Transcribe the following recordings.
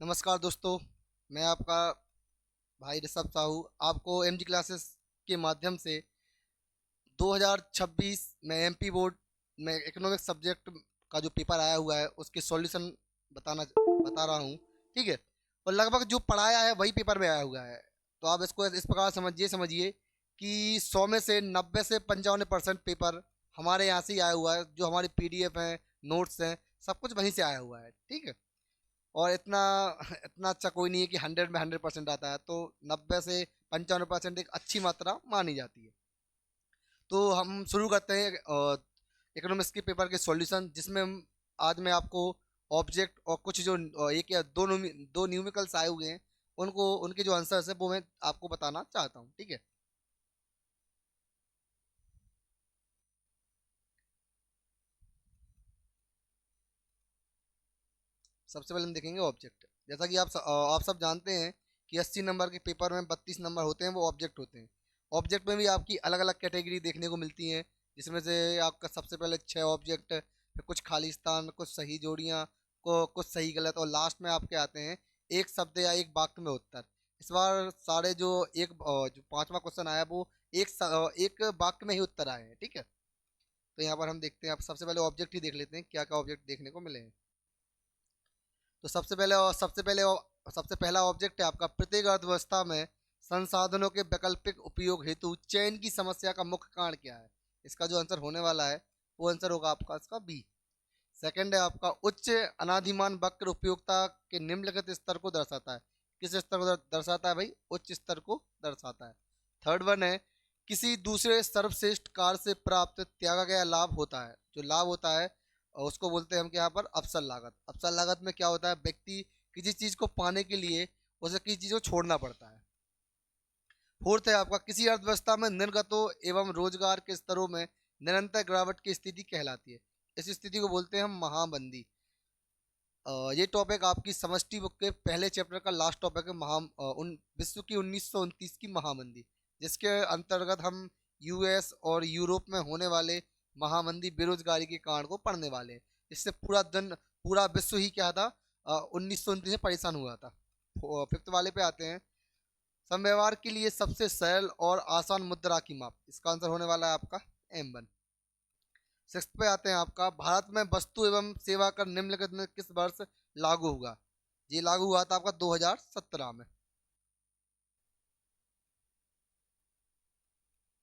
नमस्कार दोस्तों। मैं आपका भाई ऋषभ साहू आपको एमजी क्लासेस के माध्यम से 2026 में एमपी बोर्ड में इकोनॉमिक्स सब्जेक्ट का जो पेपर आया हुआ है उसके सॉल्यूशन बता रहा हूँ। ठीक है। और लगभग जो पढ़ाया है वही पेपर में आया हुआ है। तो आप इसको इस प्रकार समझिए कि 100 में से 90 से 95% पेपर हमारे यहाँ से ही आया हुआ है। जो हमारी पीडीएफ हैं, नोट्स हैं, सब कुछ वहीं से आया हुआ है। ठीक है। और इतना इतना अच्छा कोई नहीं है कि 100 में 100% आता है, तो 90 से 95% एक अच्छी मात्रा मानी जाती है। तो हम शुरू करते हैं इकोनॉमिक्स के पेपर के सॉल्यूशन, जिसमें आज मैं आपको ऑब्जेक्ट और कुछ जो एक या दो न्यूमेरिकल्स आए हुए हैं उनको उनके जो आंसर्स है वो मैं आपको बताना चाहता हूँ। ठीक है। सबसे पहले हम देखेंगे ऑब्जेक्ट। जैसा कि आप सब जानते हैं कि 80 नंबर के पेपर में 32 नंबर होते हैं, वो ऑब्जेक्ट होते हैं। ऑब्जेक्ट में भी आपकी अलग अलग कैटेगरी देखने को मिलती हैं, जिसमें से आपका सबसे पहले 6 ऑब्जेक्ट, फिर कुछ खालिस्तान, कुछ सही जोड़ियाँ, को कुछ सही गलत, और लास्ट में आपके आते हैं एक शब्द या एक वाक्य में उत्तर। इस बार सारे जो पांचवा क्वेश्चन आया वो एक वाक्य में ही उत्तर आए हैं। ठीक है। तो यहाँ पर हम देखते हैं, आप सबसे पहले ऑब्जेक्ट ही देख लेते हैं क्या क्या ऑब्जेक्ट देखने को मिले हैं। तो सबसे पहला ऑब्जेक्ट है आपका, प्रत्येक अर्थव्यवस्था में संसाधनों के वैकल्पिक उपयोग हेतु चयन की समस्या का मुख्य कारण क्या है। इसका जो आंसर होने वाला है वो आंसर होगा आपका इसका बी। सेकंड है आपका, उच्च अनादिमान वक्र उपयोगिता के निम्नलिखित स्तर को दर्शाता है। किस स्तर को दर्शाता है भाई? उच्च स्तर को दर्शाता है। थर्ड वन है, किसी दूसरे सर्वश्रेष्ठ कार्य से प्राप्त त्यागा गया लाभ होता है। जो लाभ होता है और उसको बोलते हैं हम क्या यहाँ पर, अवसर लागत। अवसर लागत में क्या होता है, व्यक्ति किसी चीज को पाने के लिए उसे किसी चीज को छोड़ना पड़ता है। फोर्थ है आपका, किसी अर्थव्यवस्था में निर्गतों एवं रोजगार के स्तरों में निरंतर गिरावट की स्थिति कहलाती है। इस स्थिति को बोलते हैं हम महामंदी। ये टॉपिक आपकी समष्टि बुक के पहले चैप्टर का लास्ट टॉपिक है, विश्व की 1929 की महामंदी, जिसके अंतर्गत हम यूएस और यूरोप में होने वाले महामंदी बेरोजगारी के कारण को पढ़ने वाले हैं। इससे पूरा विश्व ही क्या था, 1929 में परेशान हुआ था। फिफ्थ वाले पे आते हैं, समव्यवहार के लिए सबसे सरल और आसान मुद्रा की माप। इसका आंसर होने वाला है आपका M1। सिक्स पे आते हैं आपका, भारत में वस्तु एवं सेवा कर निम्नलिखित में किस वर्ष लागू हुआ। ये लागू हुआ था आपका 2017 में।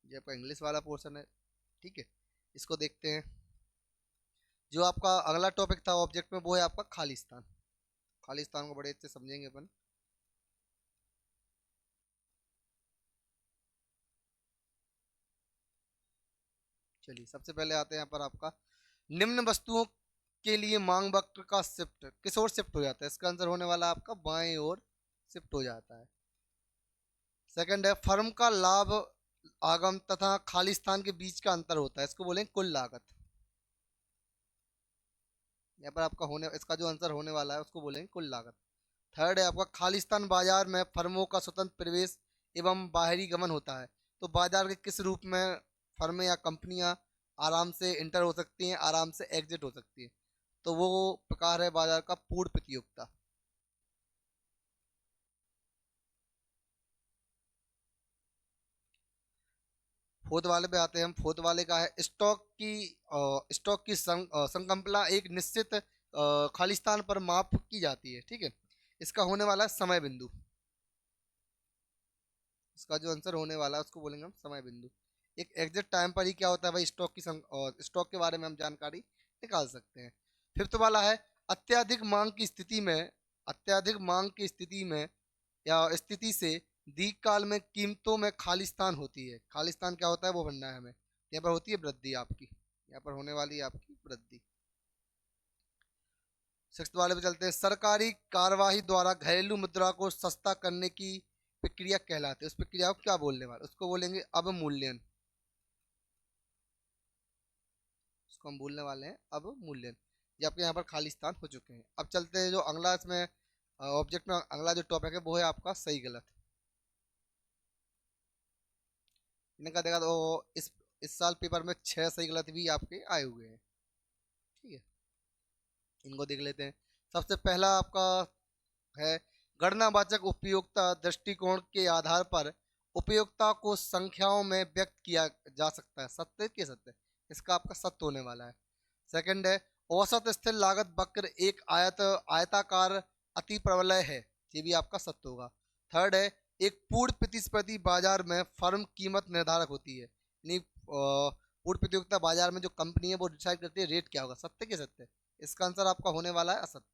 ये आपका इंग्लिश वाला पोर्शन है। ठीक है। इसको देखते हैं। जो आपका अगला टॉपिक था ऑब्जेक्ट में वो है आपका खालिस्तान। खालिस्तान को बड़े अच्छे समझेंगे अपन। चलिए, सबसे पहले आते हैं यहाँ पर आपका, निम्न वस्तुओं के लिए मांग वक्र का शिफ्ट किस ओर शिफ्ट हो जाता है। इसका आंसर होने वाला है आपका बाएं ओर शिफ्ट हो जाता है। सेकंड है, फर्म का लाभ आगम तथा खालिस्तान के बीच का अंतर होता है। इसको बोलेंगे कुल लागत। यहाँ पर आपका होने इसका जो आंसर होने वाला है उसको बोलेंगे कुल लागत। थर्ड है आपका, खालिस्तान बाजार में फर्मों का स्वतंत्र प्रवेश एवं बाहरी गमन होता है। तो बाजार के किस रूप में फर्में या कंपनियां आराम से इंटर हो सकती हैं, आराम से एग्जिट हो सकती हैं। तो वो प्रकार है बाजार का पूर्ण प्रतियोगिता। फोर्थ वाले पे आते हैं हम। फोर्थ वाले का है, स्टॉक की संकल्पना एक निश्चित खालिस्तान पर माप की जाती है। ठीक है। इसका होने वाला है समय बिंदु। इसका जो आंसर होने वाला है उसको बोलेंगे हम समय बिंदु। एक एग्जैक्ट टाइम पर ही क्या होता है भाई, स्टॉक के बारे में हम जानकारी निकाल सकते हैं। फिफ्थ वाला है, अत्यधिक मांग की स्थिति में अत्यधिक मांग की स्थिति में या स्थिति से दीर्घकाल में कीमतों में खालिस्तान होती है। खालिस्तान क्या होता है वो बनना है हमें। यहाँ पर होती है वृद्धि आपकी। यहाँ पर होने वाली है आपकी वृद्धि। सिक्स्थ वाले पे चलते हैं, सरकारी कार्यवाही द्वारा घरेलू मुद्रा को सस्ता करने की प्रक्रिया कहलाती है। उस प्रक्रिया को क्या बोलने वाले, उसको बोलेंगे अवमूल्यन। उसको हम बोलने वाले हैं अवमूल्यन। ये आपके यहाँ पर खालिस्तान हो चुके हैं। अब चलते हैं जो अगला इसमें ऑब्जेक्ट में अगला जो टॉपिक है वो है आपका सही गलत। इनका देखा तो इस साल पेपर में 6 सही गलत भी आपके आए हुए हैं। ठीक है। इनको देख लेते हैं। सबसे पहला आपका है गणनावाचक उपयोगिता दृष्टिकोण के आधार पर उपयोगिता को संख्याओं में व्यक्त किया जा सकता है। सत्य के सत्य, इसका आपका सत्य होने वाला है। सेकंड है औसत स्थिर लागत वक्र एक आयताकार अति प्रबलय है, ये भी आपका सत्य होगा। थर्ड है एक पूर्ण प्रतिस्पर्धी बाजार में फर्म कीमत निर्धारक होती है, यानी पूर्ण प्रतियोगिता बाजार में जो कंपनी है वो डिसाइड करती है रेट क्या होगा। सत्य के सत्य, इसका आंसर आपका होने वाला है असत्य।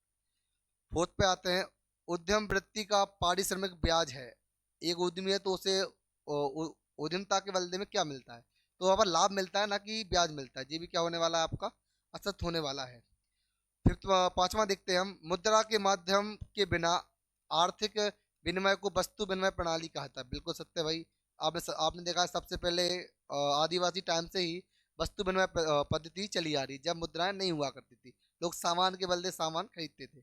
फोर्थ पे आते हैं उद्यम वृत्ति का पारिश्रमिक ब्याज है। एक उद्यमी है तो उसे उद्यमता के बदले में क्या मिलता है, तो वहाँ पर लाभ मिलता है ना कि ब्याज मिलता है, ये भी क्या होने वाला है आपका असत्य होने वाला है। फिफ्थ पांचवा देखते हैं हम मुद्रा के माध्यम के बिना आर्थिक विनिमय को वस्तु विनिमय प्रणाली कहा था। बिल्कुल सत्य भाई, आपने देखा है सबसे पहले आदिवासी टाइम से ही वस्तु विनिमय पद्धति चली आ रही, जब मुद्राएं नहीं हुआ करती थी, लोग सामान के बदले सामान खरीदते थे।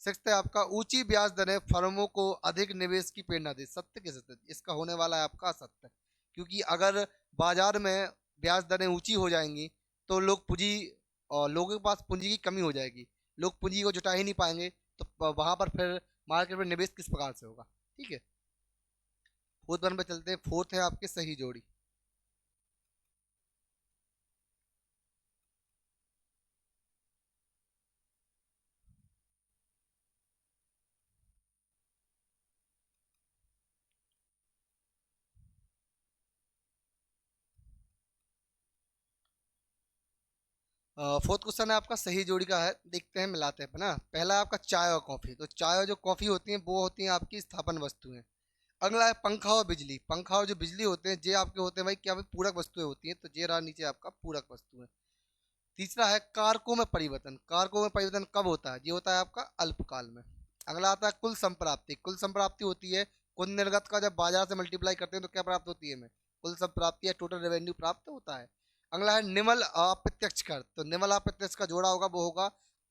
सिक्स्थ है आपका ऊंची ब्याज दरें फर्मों को अधिक निवेश की प्रेरणा दे। सत्य के सत्य, इसका होने वाला है आपका असत्य, क्योंकि अगर बाजार में ब्याज दरें ऊंची हो जाएंगी तो लोगों के पास पूंजी की कमी हो जाएगी, लोग पूंजी को जुटा ही नहीं पाएंगे, तो वहां पर फिर मार्केट में निवेश किस प्रकार से होगा। ठीक है, फोर्थ वन पे चलते हैं। फोर्थ है आपकी सही जोड़ी। फोर्थ क्वेश्चन है आपका सही जोड़ी का है, देखते हैं मिलाते हैं ना। पहला है आपका चाय और कॉफी, तो चाय और जो कॉफी होती है वो होती है आपकी स्थापन वस्तुएं। अगला है पंखा और बिजली, पंखा और जो बिजली होते हैं ये आपके होते हैं भाई क्या भाई पूरक वस्तुएं होती हैं, तो ये रहा नीचे आपका पूरक वस्तुएं। तीसरा है कारकों में परिवर्तन, कारकों में परिवर्तन कब होता है, ये होता है आपका अल्पकाल में। अगला आता है कुल संप्राप्ति, कुल संप्राप्ति होती है कुल निर्गत का जब बाजार से मल्टीप्लाई करते हैं तो क्या प्राप्त होती है हमें, कुल संप्राप्ति या टोटल रेवेन्यू प्राप्त होता है। अगला है निमल अप्रत्यक्ष कर, तो निमल अप्रत्यक्ष का जोड़ा होगा वो होगा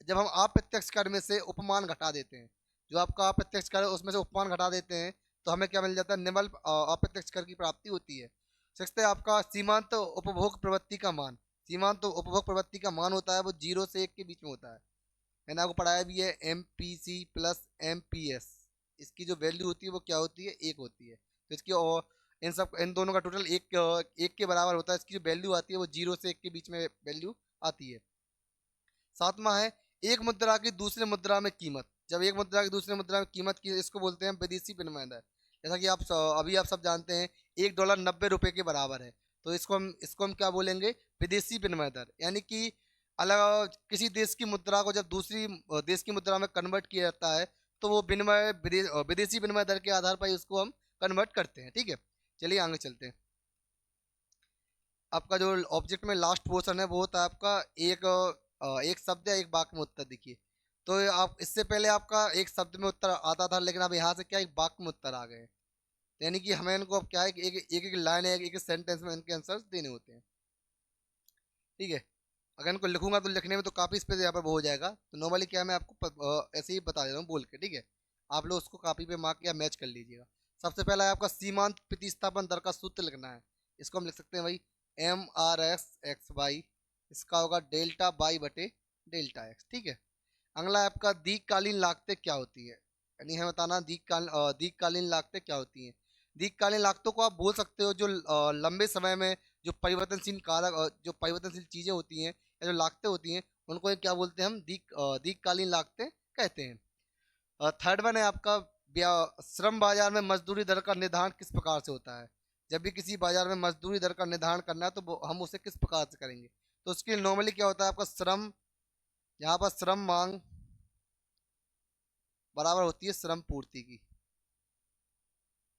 जब हम अप्रत्यक्ष कर में से उपमान घटा देते हैं, जो आपका अप्रत्यक्ष कर है उसमें से उपमान घटा देते हैं तो हमें क्या मिल जाता है, निमल अप्रत्यक्ष कर की प्राप्ति होती है। सिक्स्थ है आपका सीमांत उपभोग प्रवृत्ति का मान, सीमांत तो उपभोग प्रवृत्ति का मान होता है वो 0 से 1 के बीच में होता है। मैंने आपको पढ़ाया भी है M P C plus M P S, इसकी जो वैल्यू होती है वो क्या होती है, 1 होती है। तो इसकी और इन दोनों का टोटल एक के बराबर होता है, इसकी जो वैल्यू आती है वो 0 से 1 के बीच में वैल्यू आती है। सातवां है एक मुद्रा की दूसरे मुद्रा में कीमत, जब एक मुद्रा की दूसरे मुद्रा में कीमत की इसको बोलते हैं विदेशी विनिमय दर। जैसा कि अभी आप सब जानते हैं $1 90 के बराबर है, तो इसको हम क्या बोलेंगे, विदेशी विनिमय दर। यानी कि अलग किसी देश की मुद्रा को जब दूसरी देश की मुद्रा में कन्वर्ट किया जाता है तो वो विदेशी विनिमय दर के आधार पर ही उसको हम कन्वर्ट करते हैं। ठीक है, चलिए आगे चलते हैं। आपका जो ऑब्जेक्ट में लास्ट पोर्शन है वो होता है आपका एक शब्द या एक वाक्य में उत्तर। देखिए, तो आप इससे पहले आपका एक शब्द में उत्तर आता था, लेकिन अब यहाँ से क्या एक वाक्य में उत्तर आ गए हैं, तो यानी कि हमें इनको अब क्या है कि एक लाइन है, एक सेंटेंस में इनके आंसर देने होते हैं। ठीक है, अगर इनको लिखूंगा तो लिखने में तो काफ़ी स्पेस यहाँ पर वो हो जाएगा, तो नॉर्मली क्या है मैं आपको ऐसे ही बता देता हूँ बोल के। ठीक है, आप लोग उसको कापी पे मार्क या मैच कर लीजिएगा। सबसे पहला है आपका सीमांत प्रतिस्थापन दर का सूत्र लिखना है, इसको हम लिख सकते हैं भाई MRS/XY, इसका होगा डेल्टा वाई बटे डेल्टा एक्स। ठीक है, अगला है आपका दीर्घकालीन लागतें क्या होती है, यानी हमें बताना दीर्घकालीन लागतें क्या होती हैं। दीर्घकालीन लागतों को आप बोल सकते हो जो लंबे समय में जो परिवर्तनशील कारक जो परिवर्तनशील चीज़ें होती हैं या जो लागतें होती हैं उनको क्या बोलते हैं हम दीर्घकालीन लागतें कहते हैं। थर्ड वन है आपका श्रम बाजार में मजदूरी दर का निर्धारण किस प्रकार से होता है। जब भी किसी बाजार में मजदूरी दर का निर्धारण करना है तो हम उसे किस प्रकार से करेंगे, तो उसके लिए नॉर्मली क्या होता है आपका श्रम, यहाँ पर श्रम मांग बराबर होती है श्रम पूर्ति की।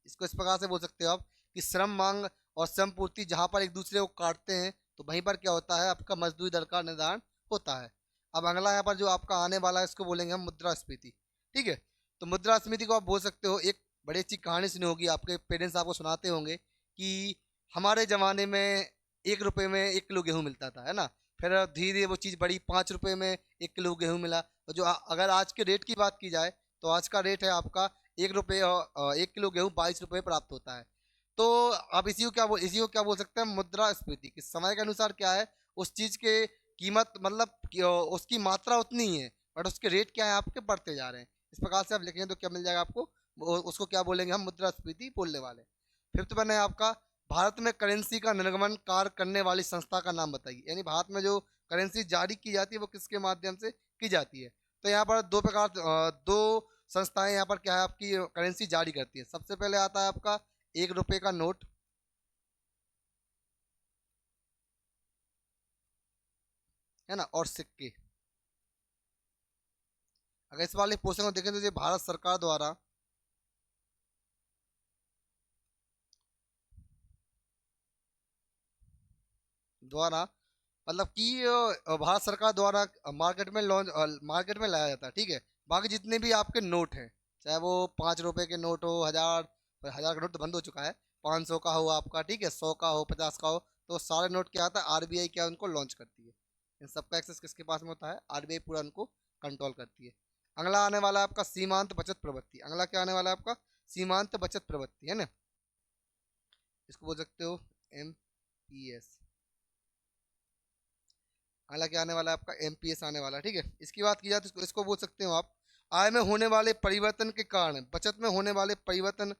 इसको इस प्रकार से बोल सकते हो आप कि श्रम मांग और श्रम पूर्ति जहाँ पर एक दूसरे को काटते हैं तो वहीं पर क्या होता है आपका मजदूरी दर का निर्धारण होता है। अब अगला यहाँ पर जो आपका आने वाला है इसको बोलेंगे हम मुद्रास्फीति। ठीक है, तो मुद्रास्फीति को आप बोल सकते हो, एक बड़ी अच्छी कहानी सुनी होगी, आपके पेरेंट्स आपको सुनाते होंगे कि हमारे ज़माने में 1 रुपये में 1 किलो गेहूँ मिलता था, है ना। फिर धीरे धीरे वो चीज़ बढ़ी, 5 रुपये में 1 किलो गेहूँ मिला। और जो अगर आज के रेट की बात की जाए तो आज का रेट है आपका 1 रुपये, 1 किलो गेहूँ 22 रुपये प्राप्त होता है। तो आप इसी को क्या बोल सकते हैं, मुद्रास्फीति। कि समय के अनुसार क्या है उस चीज़ के कीमत मतलब उसकी मात्रा उतनी ही है बट उसके रेट क्या है आपके बढ़ते जा रहे हैं, इस प्रकार से आप लिखेंगे तो क्या मिल जाएगा आपको, उसको क्या बोलेंगे हम, मुद्रास्फीति बोलने वाले। फिफ्थ वन है आपका, भारत में करेंसी का निर्गमन कार्य करने वाली संस्था का नाम बताइए। यानी भारत में जो करेंसी जारी की जाती है वो किसके माध्यम से की जाती है। तो यहाँ पर दो प्रकार, दो संस्थाएं यहाँ पर क्या है आपकी करेंसी जारी करती है। सबसे पहले आता है आपका 1 रुपए का नोट, है ना, और सिक्के। अगर इस वाले पोर्शन को देखें तो ये भारत सरकार द्वारा मतलब कि भारत सरकार द्वारा मार्केट में लाया जाता है, ठीक है। बाकी जितने भी आपके नोट हैं, चाहे वो 5 रुपए के नोट हो, 1000 का नोट तो बंद हो चुका है, 500 का हो आपका, ठीक है, 100 का हो, 50 का हो, तो सारे नोट क्या आता है, आरबीआई क्या उनको लॉन्च करती है। इन सबका एक्सेस किसके पास में होता है, आरबीआई पूरा उनको कंट्रोल करती है। अगला आने वाला है आपका सीमांत बचत प्रवृत्ति। अगला क्या आने वाला है आपका, सीमांत बचत प्रवृत्ति, है ना, इसको बोल सकते हो एमपीएस। हालांकि आने वाला है आपका एमपीएस आने वाला है, ठीक है। इसकी बात की जाए तो इसको बोल सकते हो आप, आय में होने वाले परिवर्तन के कारण बचत में होने वाले परिवर्तन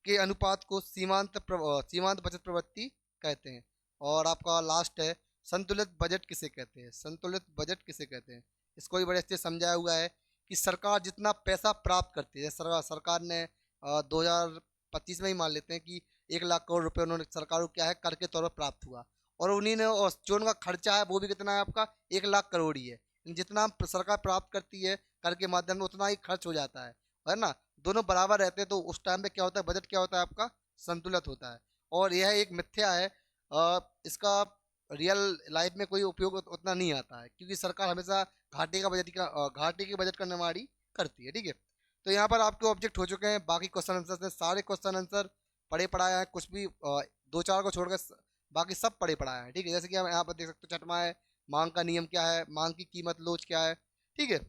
के अनुपात को सीमांत बचत प्रवृत्ति कहते हैं। और आपका लास्ट है, संतुलित बजट किसे कहते हैं, संतुलित बजट किसे कहते हैं। इसको भी बड़े अच्छे से समझाया हुआ है कि सरकार जितना पैसा प्राप्त करती है, सरकार ने 2025 में ही मान लेते हैं कि 1 लाख करोड़ रुपए उन्होंने सरकार को क्या है कर के तौर पर प्राप्त हुआ, और उन्हीं ने जो उनका खर्चा है वो भी कितना है आपका 1 लाख करोड़ ही है। जितना सरकार प्राप्त करती है कर के माध्यम से उतना ही खर्च हो जाता है ना। दोनों बराबर रहते हैं तो उस टाइम पे क्या होता है, बजट क्या होता है आपका संतुलित होता है। और यह एक मिथ्या है, इसका रियल लाइफ में कोई उपयोग उतना नहीं आता है, क्योंकि सरकार हमेशा घाटे के बजट का निर्माण ही करती है, ठीक है। तो यहाँ पर आपके ऑब्जेक्ट हो चुके हैं, बाकी क्वेश्चन आंसर ने सारे क्वेश्चन आंसर पढ़े पढ़ाए हैं, कुछ भी दो चार को छोड़कर बाकी सब पढ़े पढ़ाए हैं, ठीक है। जैसे कि हम यहाँ पर देख सकते हो, छठवां है मांग का नियम क्या है, मांग की कीमत लोच क्या है, ठीक है।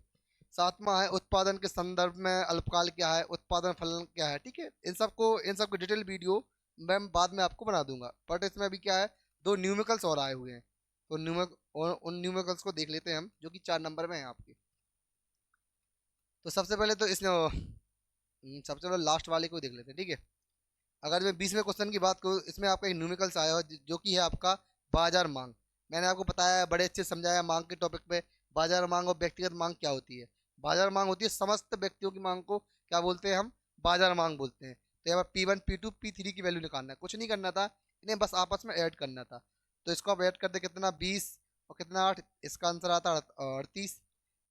सातवां है उत्पादन के संदर्भ में अल्पकाल क्या है, उत्पादन फलन क्या है, ठीक है। इन सब की डिटेल वीडियो मैं बाद में आपको बना दूंगा, बट इसमें अभी क्या है, दो न्यूमेरिकल्स और आए हुए हैं, तो उन न्यूमेरिकल्स को देख लेते हैं हम, जो कि 4 नंबर में है आपके। तो सबसे पहले लास्ट वाले को देख लेते हैं, ठीक है। अगर मैं 20वें क्वेश्चन की बात करूँ, इसमें आपका एक न्यूमेरिकल्स आया हो जो कि है आपका बाजार मांग। मैंने आपको बताया है, बड़े अच्छे से समझाया मांग के टॉपिक पे, बाजार मांग और व्यक्तिगत मांग क्या होती है। बाजार मांग होती है समस्त व्यक्तियों की मांग को क्या बोलते हैं हम, बाजार मांग बोलते हैं। तो यहाँ पर P1 P2 P3 की वैल्यू निकालना है, कुछ नहीं करना था, इन्हें बस आपस में ऐड करना था। तो इसको आप ऐड करते कितना 20 और कितना 8, इसका आंसर आता 38,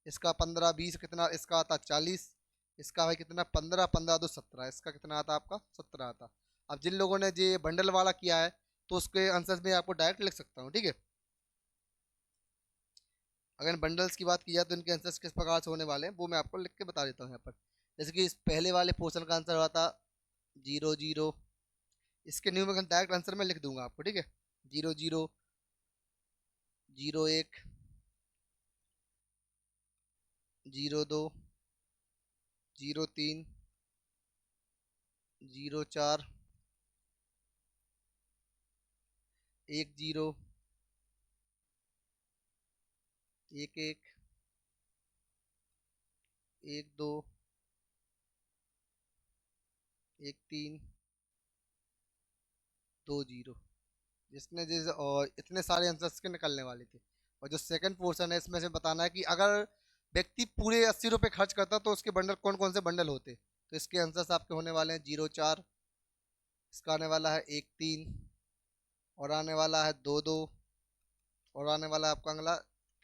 इसका 15 20 कितना, इसका आता 40, इसका भाई कितना 15 15 2 17, इसका कितना आता आपका 17 आता। अब जिन लोगों ने ये बंडल वाला किया है तो उसके आंसर्स में आपको डायरेक्ट लिख सकता हूँ, ठीक है। अगर बंडल्स की बात की जाए तो इनके आंसर्स किस प्रकार से होने वाले हैं वो मैं आपको लिख के बता देता हूँ यहाँ पर। जैसे कि इस पहले वाले पोर्शन का आंसर हुआ था 00, इसके न्यू में डायरेक्ट आंसर मैं लिख दूंगा आपको, ठीक है। 00, 01, 02, 03, 04, 10, 11, 12, 13, 20, जिसने जिस और इतने सारे आंसर्स के निकलने वाले थे। और जो सेकंड पोर्शन है इसमें से बताना है कि अगर व्यक्ति पूरे 80 रुपये खर्च करता तो उसके बंडल कौन कौन से बंडल होते। तो इसके आंसर्स आपके होने वाले हैं 04, इसका आने वाला है 13, और आने वाला है 22, और आने वाला है आपका अगला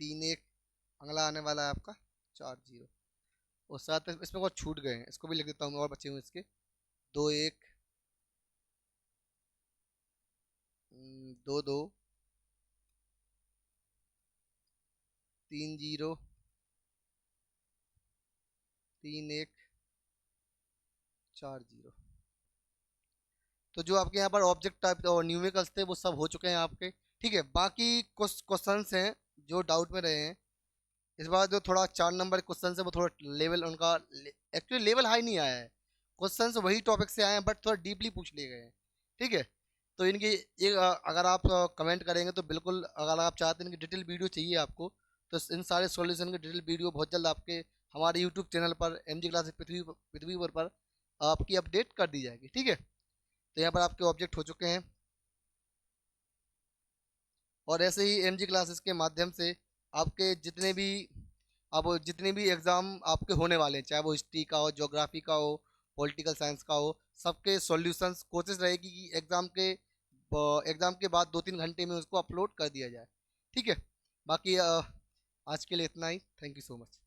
31, अगला आने वाला है आपका 40। और साथ में इसमें कुछ छूट गए हैं, इसको भी लिख देता हूँ, और बचे हुए इसके 21, 22, 30, 31, 40। तो जो आपके यहाँ पर ऑब्जेक्ट टाइप और न्यूमेरिकल्स थे वो सब हो चुके हैं आपके, ठीक है। बाकी कुछ क्वेश्चंस हैं जो डाउट में रहे हैं। इस बार जो थोड़ा 4 नंबर क्वेश्चन है वो थोड़ा लेवल उनका एक्चुअली लेवल हाई नहीं आया है, क्वेश्चंस वही टॉपिक से आए हैं बट थोड़ा डीपली पूछ लिए गए हैं, ठीक है। तो इनकी एक अगर आप कमेंट करेंगे तो बिल्कुल, अगर आप चाहते हैं इनकी डिटेल वीडियो चाहिए आपको, तो इन सारे सॉल्यूशन की डिटेल वीडियो बहुत जल्द आपके हमारे यूट्यूब चैनल पर MG क्लासेस पृथ्वी पर आपकी अपडेट कर दी जाएगी। ठीक है, तो यहाँ पर आपके ऑब्जेक्ट हो चुके हैं। और ऐसे ही MG क्लासेस के माध्यम से आपके जितने भी एग्ज़ाम आपके होने वाले हैं, चाहे वो हिस्ट्री का हो, ज्योग्राफी का हो, पॉलिटिकल साइंस का हो, सबके सॉल्यूशंस कोशिश रहेगी कि एग्ज़ाम के बाद 2-3 घंटे में उसको अपलोड कर दिया जाए। ठीक है, बाकी आज के लिए इतना ही। Thank you so much.